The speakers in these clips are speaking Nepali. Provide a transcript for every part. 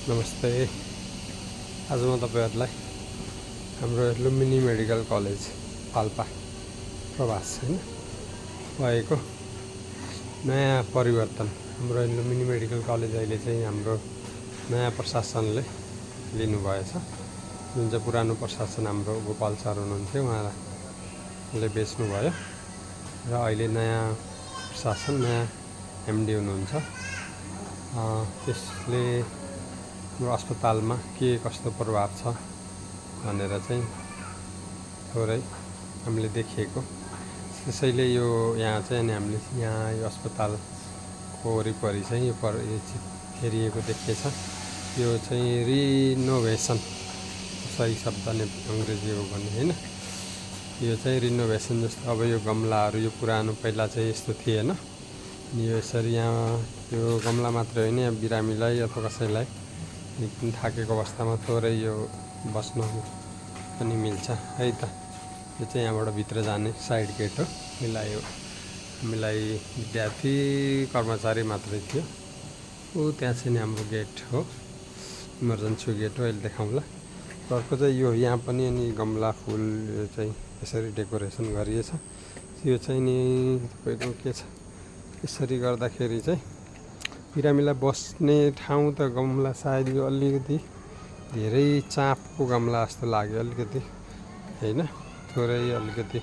नमस्ते। आज म तपाईहरुलाई हाम्रो लुम्बिनी मेडिकल कलेज पाल्पा प्रवास भएको नयाँ परिवर्तन। हाम्रो लुम्बिनी मेडिकल कलेज अहिले चाहिँ हाम्रो नयाँ प्रशासनले लिनुभएछ। जुन चाहिँ पुरानो प्रशासन हाम्रो गोपाल सर हुनुहुन्थ्यो, उहाँले बेच्नुभयो र अहिले नयाँ प्रशासन, नयाँ एमडी हुनुहुन्छ। त्यसले हाम्रो अस्पतालमा के कस्तो प्रभाव छ भनेर चाहिँ थोरै हामीले देखिएको। त्यसैले यो यहाँ चाहिँ अनि हामीले यहाँ यो अस्पतालको वरिपरि चाहिँ यो हेरिएको देखिएछ। यो चाहिँ रिनोभेसन, सही शब्द नै अङ्ग्रेजी हो भने हैन, यो चाहिँ रिनोभेसन जस्तो। अब यो गमलाहरू यो पुरानो पहिला चाहिँ यस्तो थिएन। अनि यो यसरी यहाँ यो गमला मात्रै होइन, यहाँ बिरामीलाई अथवा कसैलाई निकै थाकेको अवस्थामा थोरै यो बस्न पनि मिल्छ है त। यो चाहिँ यहाँबाट भित्र जाने साइड गेट हो। हामीलाई विद्यार्थी कर्मचारी मात्रै थियो। त्यहाँ चाहिँ हाम्रो गेट हो, इमर्जेन्सी गेट हो, अहिले देखाउँला। अर्को चाहिँ यो यहाँ पनि अनि गमला फुल यो चाहिँ यसरी डेकोरेसन गरिएछ। यो चाहिँ नि तपाईँको के छ, यसरी गर्दाखेरि चाहिँ बिरामीलाई बस्ने ठाउँ त गमला सायद यो अलिकति धेरै चापको गमला जस्तो लाग्यो अलिकति हैन, थोरै अलिकति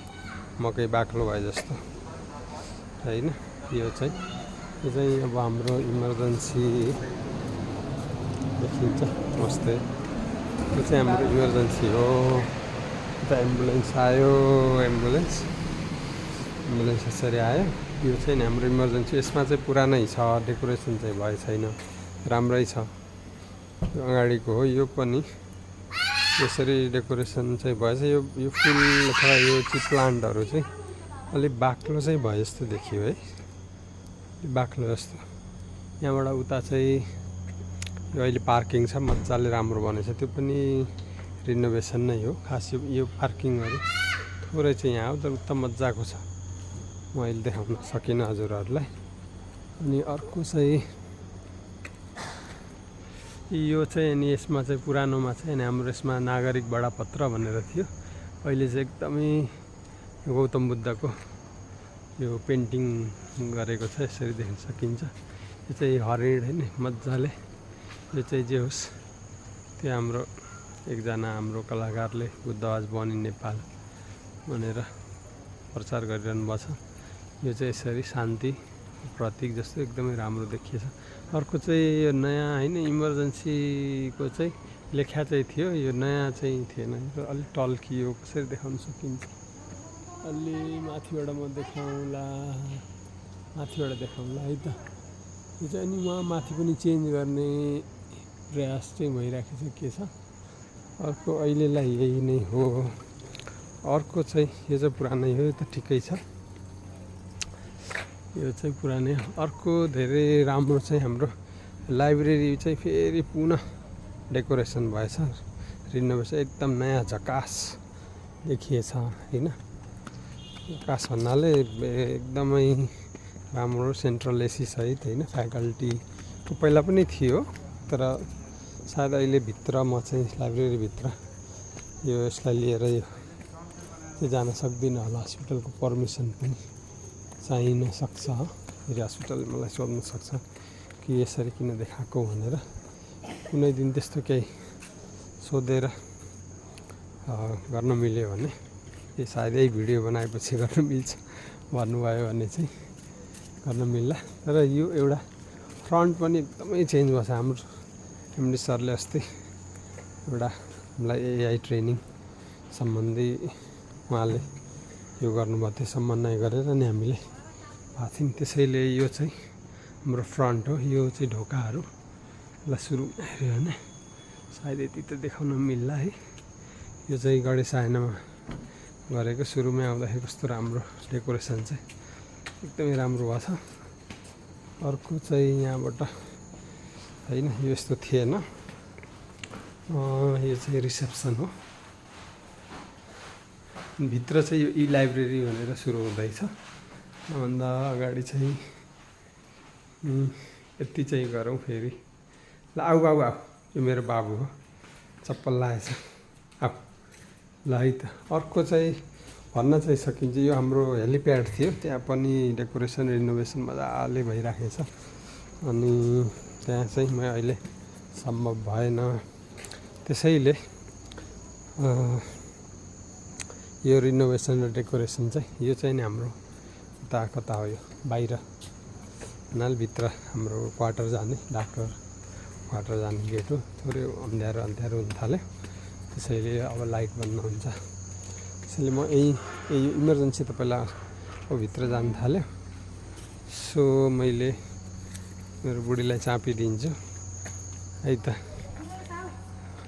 मकै बाक्लो भए जस्तो हैन। यो चाहिँ अब हाम्रो इमर्जेन्सी देखिन्छ। नमस्ते। यो चाहिँ हाम्रो इमर्जेन्सी हो। यता एम्बुलेन्स आयो, एम्बुलेन्स यसरी आयो। यो चाहिँ हाम्रो इमर्जेन्सी। यसमा चाहिँ पुरानै छ, डेकोरेसन चाहिँ भए छैन, राम्रै छ। अगाडिको हो यो पनि, यसरी डेकोरेसन चाहिँ भएछ। यो फुल अथवा यो चाहिँ प्लान्टहरू चाहिँ अलिक बाक्लो चाहिँ भए जस्तो देखियो है, बाक्लो जस्तो। यहाँबाट उता चाहिँ यो अहिले पार्किङ छ, मजाले राम्रो बनेछ। त्यो पनि रिनोभेसन नै हो खास। यो पार्किङहरू थोरै चाहिँ यहाँ हो, तर उता मजाको छ। म अहिले देखाउन सकिनँ हजुरहरूलाई। अनि अर्को चाहिँ यो चाहिँ अनि यसमा चाहिँ पुरानोमा चाहिँ अनि हाम्रो यसमा नागरिक बडापत्र भनेर थियो। अहिले चाहिँ एकदमै गौतम बुद्धको यो पेन्टिङ गरेको छ, यसरी देख्न सकिन्छ। यो चाहिँ हरिण हैन, मजाले। यो चाहिँ जे होस्, त्यो हाम्रो एकजना हाम्रो कलाकारले बुद्धवाज बनी नेपाल भनेर प्रचार गरिरहनु भएको छ। यो चाहिँ यसरी शान्ति प्रतीक जस्तो एकदमै राम्रो देखिएछ। अर्को चाहिँ यो नयाँ हैन, इमर्जेन्सीको चाहिँ लेख्या चाहिँ थियो, यो नयाँ चाहिँ थिएन। अलिक टल्कियो, कसरी देखाउन सकिन्छ, अलि माथिबाट म देखाउँला, माथिबाट देखाउँला है त। यो चाहिँ अनि उहाँ माथि पनि चेन्ज गर्ने प्रयास चाहिँ भइरहेको छ, के छ। अर्को अहिलेलाई यही नै हो। अर्को चाहिँ यो चाहिँ पुरानै हो, यो त ठिकै छ, यो चाहिँ पुरानै। अर्को धेरै राम्रो चाहिँ हाम्रो लाइब्रेरी चाहिँ फेरि पुनः डेकोरेसन भएछ, रिनोभेसन, एकदम नयाँ झकास देखिएछ हैन। झकास भन्नाले एकदमै राम्रो, सेन्ट्रल एसी सहित हैन, फ्याकल्टीको पहिला पनि थियो, तर सायद अहिले भित्र म चाहिँ लाइब्रेरीभित्र यो यसलाई लिएर यो चाहिँ जान सक्दिनँ होला। हस्पिटलको पर्मिसन पनि चाहिन सक्छ। फेरि हस्पिटल मलाई सोध्न सक्छ कि यसरी किन देखाएको भनेर। कुनै दिन त्यस्तो केही सोधेर गर्न मिल्यो भने, यो सायद यही भिडियो बनाएपछि गर्न मिल्छ भन्नुभयो भने चाहिँ गर्न मिल्ला। तर यो एउटा फ्रन्ट पनि एकदमै चेन्ज भएको छ। हाम्रो एमडी सरले अस्ति एउटा हामीलाई एआई ट्रेनिङ सम्बन्धी उहाँले यो गर्नुभएको थियो, समन्वय गरेर नि हामीले भएको थियौँ। त्यसैले यो चाहिँ हाम्रो फ्रन्ट हो। यो चाहिँ ढोकाहरू ल सुरु हेऱ्यो भने सायद यति त देखाउन मिल्ला है। यो चाहिँ गणेश आयनामा गरेको, सुरुमै आउँदाखेरि कस्तो राम्रो डेकोरेसन चाहिँ एकदमै राम्रो भएको छ। अर्को चाहिँ यहाँबाट हैन, यो यस्तो थिएन। यो चाहिँ रिसेप्सन हो। भित्र चाहिँ यो ई लाइब्रेरी भनेर सुरु हुँदैछ। भन्दा अगाडि चाहिँ यति चाहिँ गरौँ फेरि। ल आऊ यो मेरो बाबु हो, चप्पल लगाएछ। अब ल है त अर्को चाहिँ भन्न चाहिँ सकिन्छ यो हाम्रो हेलिप्याड थियो, त्यहाँ पनि डेकोरेसन रिनोभेसन मजाले भइराखेको छ। अनि त्यहाँ चाहिँ म अहिले सम्भव भएन, त्यसैले यो रिनोभेसन र डेकोरेसन चाहिँ यो चाहिँ नि हाम्रो कता हो, यो बाहिर नालभित्र हाम्रो क्वार्टर जाने, डाक्टर क्वार्टर जाने गेट हो। थोरै अँध्यारो अँध्यारो हुन थाल्यो, त्यसैले अब लाइट बन्द हुन्छ। त्यसैले म यही इमर्जेन्सी त पहिला अब भित्र जान थाल्यो। सो मैले मेरो बुढीलाई चापिदिन्छु है त।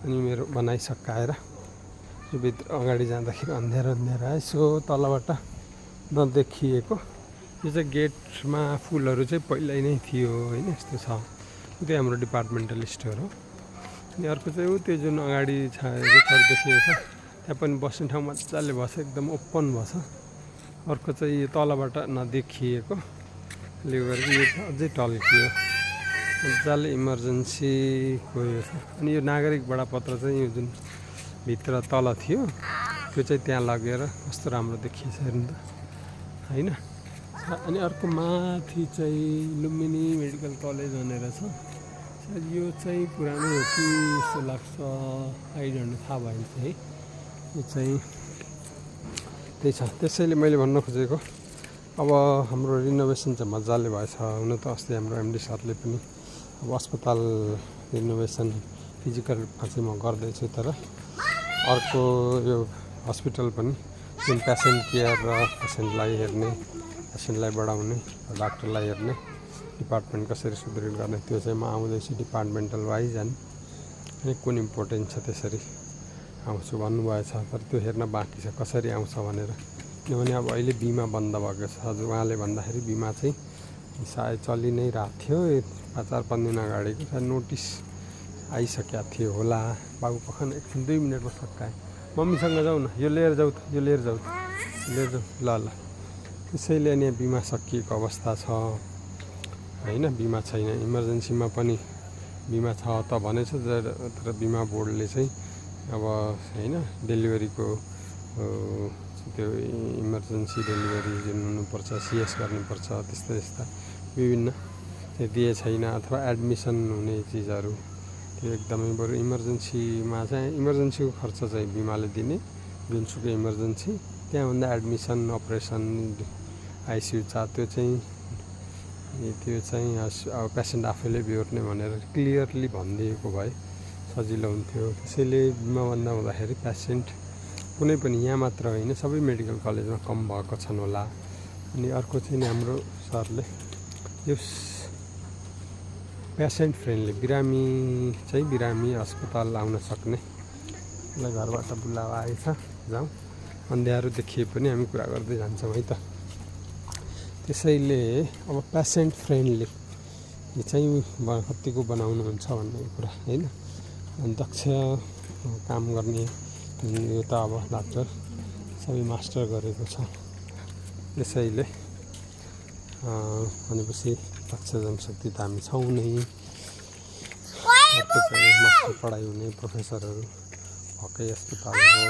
अनि मेरो बनाइसकाएर यो भित्र अगाडि जाँदाखेरि अँध्यारो अँध्यारो आयो। सो तलबाट नदेखिएको यो चाहिँ गेटमा फुलहरू चाहिँ पहिल्यै नै थियो होइन, यस्तो छ। त्यो हाम्रो डिपार्टमेन्टल स्टोर हो। अनि अर्को चाहिँ ऊ त्यो जुन अगाडि रुखहरू देखिएको छ त्यहाँ पनि बस्ने ठाउँ मजाले भएछ, एकदम ओपन भएछ। अर्को चाहिँ यो तलबाट नदेखिएको ले गरेर यो अझै टल्कियो मजाले, इमर्जेन्सीको यो छ। अनि यो नागरिक बडापत्र चाहिँ यो जुन भित्र तल थियो त्यो चाहिँ त्यहाँ लगेर कस्तो राम्रो देखिएछ हेर्नु त होइन। अनि अर्को माथि चाहिँ लुम्बिनी मेडिकल कलेज भनेर छ। यो चाहिँ पुरानो हो कि जस्तो लाग्छ, आइडन्ट थाहा भएन है। यो चाहिँ त्यही छ। त्यसैले मैले भन्न खोजेको अब हाम्रो रिनोभेसन चाहिँ मजाले भएछ। हुन त अस्ति हाम्रो एमडी सरले पनि अब अस्पताल रिनोभेसन फिजिकल रूपमा चाहिँ म गर्दैछु, तर अर्को यो हस्पिटल पनि जुन पेसेन्ट केयर र पेसेन्टलाई हेर्ने, पेसेन्टलाई बढाउने, डाक्टरलाई हेर्ने डिपार्टमेन्ट कसरी सुदृढ गर्ने त्यो चाहिँ म आउँदैछु डिपार्टमेन्टल वाइज। अनि कुन इम्पोर्टेन्ट छ त्यसरी आउँछु भन्नुभएछ, तर त्यो हेर्न बाँकी छ कसरी आउँछ भनेर। किनभने अब अहिले बिमा बन्द भएको छ। हजुर उहाँले भन्दाखेरि बिमा चाहिँ सायद चलि नै रहेको थियो, 4-5 दिन अगाडिको सायद नोटिस आइसकेको थियो होला। बाबु पखन एकछिन 2 मिनटमा सकाएँ, मम्मीसँग जाउँ न, यो लिएर जाउँ त, यो लिएर जाउँ ल ल। त्यसैले अनि बिमा सकिएको अवस्था छ होइन, बिमा छैन। इमर्जेन्सीमा पनि बिमा छ त भनेछ, तर बिमा बोर्डले चाहिँ अब होइन डेलिभरीको त्यो इमर्जेन्सी डेलिभरी जुन हुनुपर्छ, सिएस गर्नुपर्छ, त्यस्ता त्यस्ता विभिन्न त्यो दिए छैन। अथवा एडमिसन हुने चिजहरू त्यो एकदमै बरु इमर्जेन्सीमा चाहिँ इमर्जेन्सीको खर्च चाहिँ बिमाले दिने, जुनसुकै इमर्जेन्सी त्यहाँभन्दा एडमिसन, अपरेसन, आइसियु चार्ज त्यो चाहिँ अब पेसेन्ट आफैले बिहोर्ने भनेर क्लियरली भनिदिएको भए सजिलो हुन्थ्यो। त्यसैले बिमा बन्द हुँदाखेरि पेसेन्ट कुनै पनि यहाँ मात्र होइन सबै मेडिकल कलेजमा कम भएको छन् होला। अनि अर्को चाहिँ हाम्रो सरले यो पेसेन्ट फ्रेन्डली बिरामी अस्पताल आउन सक्ने घरबाट बुलावा आएछ, जाउँ अँध्यारो देखिए पनि हामी कुरा गर्दै जान्छौँ है त। त्यसैले अब पेसेन्ट फ्रेन्डली यो चाहिँ कतिको बनाउनुहुन्छ भन्ने कुरा होइन। दक्ष काम गर्ने यो त अब डाक्टर सबै मास्टर गरेको छ। त्यसैले भनेपछि दक्ष जनशक्ति त हामी छौँ नै। मास्टर पढाइ हुने प्रोफेसरहरू भएकै अस्पताल हो।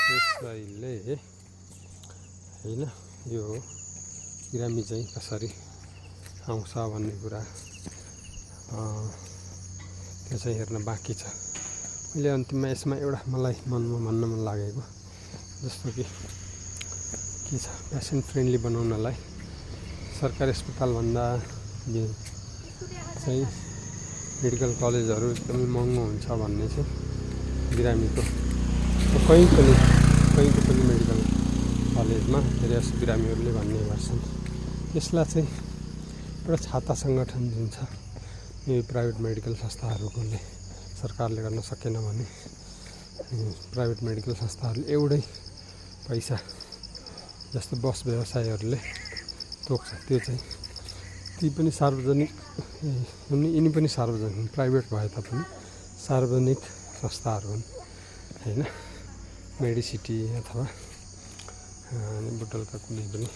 त्यसैले होइन यो बिरामी चाहिँ कसरी आउँछ भन्ने कुरा त्यो चाहिँ हेर्न बाँकी छ। मैले अन्तिममा यसमा एउटा मलाई मनमा भन्न मन लागेको जस्तो कि के छ, पेसेन्ट फ्रेन्डली बनाउनलाई सरकारी अस्पतालभन्दा चाहिँ मेडिकल कलेजहरू एकदमै महँगो हुन्छ भन्ने चाहिँ बिरामीको कहीँको पनि मेडिकल कलेजमा धेरै बिरामीहरूले भन्ने गर्छन्। यसलाई चाहिँ एउटा छाता सङ्गठन जुन छ यो प्राइभेट मेडिकल संस्थाहरूले सरकारले गर्न सकेन भने प्राइभेट मेडिकल संस्थाहरूले एउटै पैसा जस्तो बस व्यवसायहरूले तोक्छ, त्यो चाहिँ ती पनि सार्वजनिक यिनी पनि सार्वजनिक प्राइभेट भए तापनि सार्वजनिक संस्थाहरू हुन् होइन। मेडिसिटी अथवा बुटलका कुनै पनि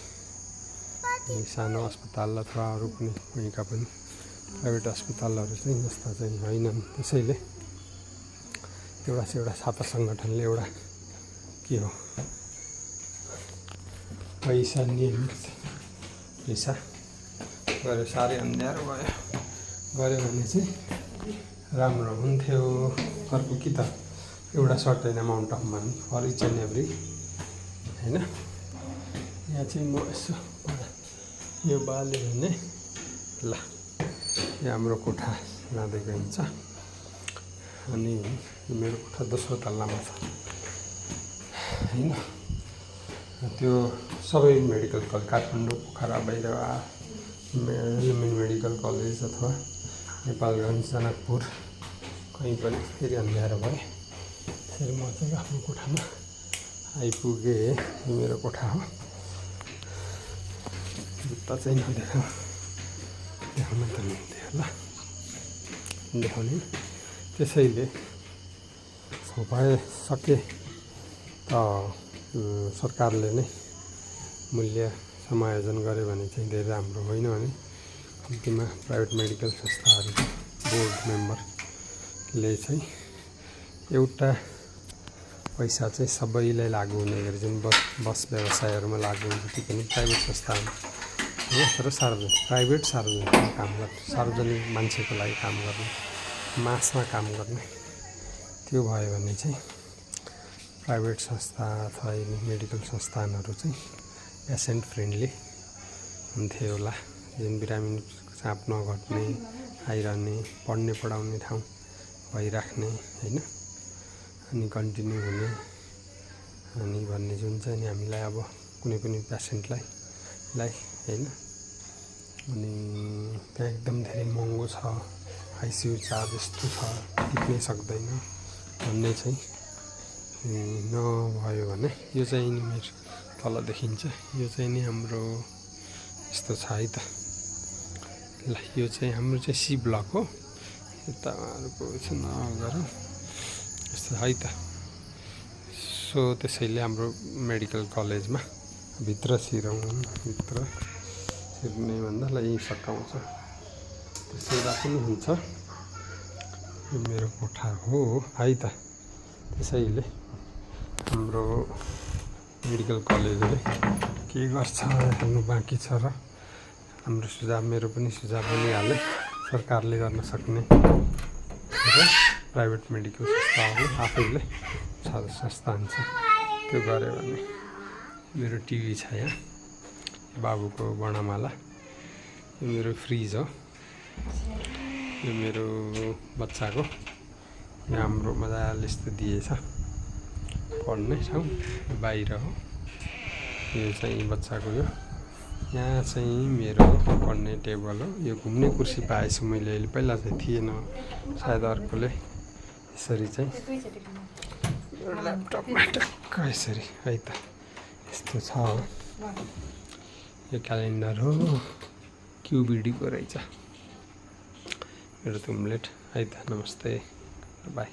सानो अस्पताल अथवा अरू कुनै कहीँका पनि प्राइभेट अस्पतालहरू चाहिँ यस्ता चाहिँ होइनन्। त्यसैले एउटा छात्र सङ्गठनले एउटा के हो पैसा नियमित पैसा गऱ्यो, साह्रै अँध्यारो गऱ्यो भने चाहिँ राम्रो हुन्थ्यो। अर्को कि त एउटा certain amount of money for each and every होइन। यहाँ चाहिँ म यसो यो बाल्यो भने ल यो हाम्रो कोठा लाँदै गइन्छ। अनि मेरो कोठा दोस्रो तल्लामा छ होइन। त्यो सबै medical college Kathmandu, Pokhara, Bhairahawa medical college अथवा नेपालगञ्ज, जनकपुर कहीँ पनि फेरि अँध्यारो भए। त्यसरी म चाहिँ आफ्नो कोठामा आइपुगेँ। यो मेरो कोठा हो। जुत्ता चाहिँ देखाउन त मिल्थ्यो ल, देखाउने। त्यसैले भए सके त सरकारले नै मूल्य समायोजन गर्यो भने चाहिँ धेरै राम्रो। होइन भने कम्तीमा प्राइभेट मेडिकल संस्थाहरूको बोर्ड मेम्बरले चाहिँ एउटा पैसा चाहिँ सबैलाई लागु हुने गरी, जुन बस व्यवसायहरूमा लागु हुन्छ त्यो पनि प्राइभेट संस्थामा तर सार्वजनिक काम गर्ने, सार्वजनिक मान्छेको लागि काम गर्ने, मासमा काम गर्ने त्यो भयो भने चाहिँ प्राइभेट संस्था अथवा मेडिकल संस्थानहरू चाहिँ पेसेन्ट फ्रेन्डली हुन्थ्यो होला। जुन बिरामी चाप नघट्ने, आइरहने, पढ्ने पढाउने ठाउँ भइराख्ने होइन, अनि कन्टिन्यू हुने अनि भन्ने जुन चाहिँ नि हामीलाई अब कुनै पनि पेसेन्टलाई होइन। अनि त्यहाँ एकदम धेरै महँगो छ, आइसियु चार्ज यस्तो छ टिप्नै सक्दैन भन्ने चाहिँ नभयो भने यो चाहिँ नि मेरो तल देखिन्छ। यो चाहिँ नि हाम्रो यस्तो छ है त ल। यो चाहिँ हाम्रो चाहिँ सी ब्लक हो। यताहरूको चाहिँ नगरौँ यस्तो है त। सो त्यसैले हाम्रो मेडिकल कलेजमा भित्र छिर्ने भन्दा ल यहीँ सकाउँछ, त्यसैले पनि हुन्छ। यो मेरो कोठा हो है त। त्यसैले हाम्रो मेडिकल कलेजले के गर्छ हेर्नु बाँकी छ र हाम्रो सुझाव, मेरो पनि सुझाव बनिहाल्यो। सरकारले गर्न सक्ने र प्राइभेट मेडिकल संस्थाहरूले आफैले संस्थान छ त्यो गऱ्यो भने। मेरो टिभी छ यहाँ, बाबुको वर्णमाला। यो मेरो फ्रिज हो, यो मेरो बच्चाको, यो हाम्रो मजाले यस्तो दिएछ पढ्ने ठाउँ, बाहिर हो। यो चाहिँ बच्चाको, यो यहाँ चाहिँ मेरो पढ्ने टेबल हो। यो घुम्ने कुर्सी पाएछु मैले अहिले, पहिला चाहिँ थिएन सायद अर्कोले। यसरी चाहिँ ल्यापटपमा टक्क यसरी है त यस्तो छ। यो क्यालेन्डर हो, क्युबिडीको रहेछ मेरो तुम्लेट है त। नमस्ते, बाई।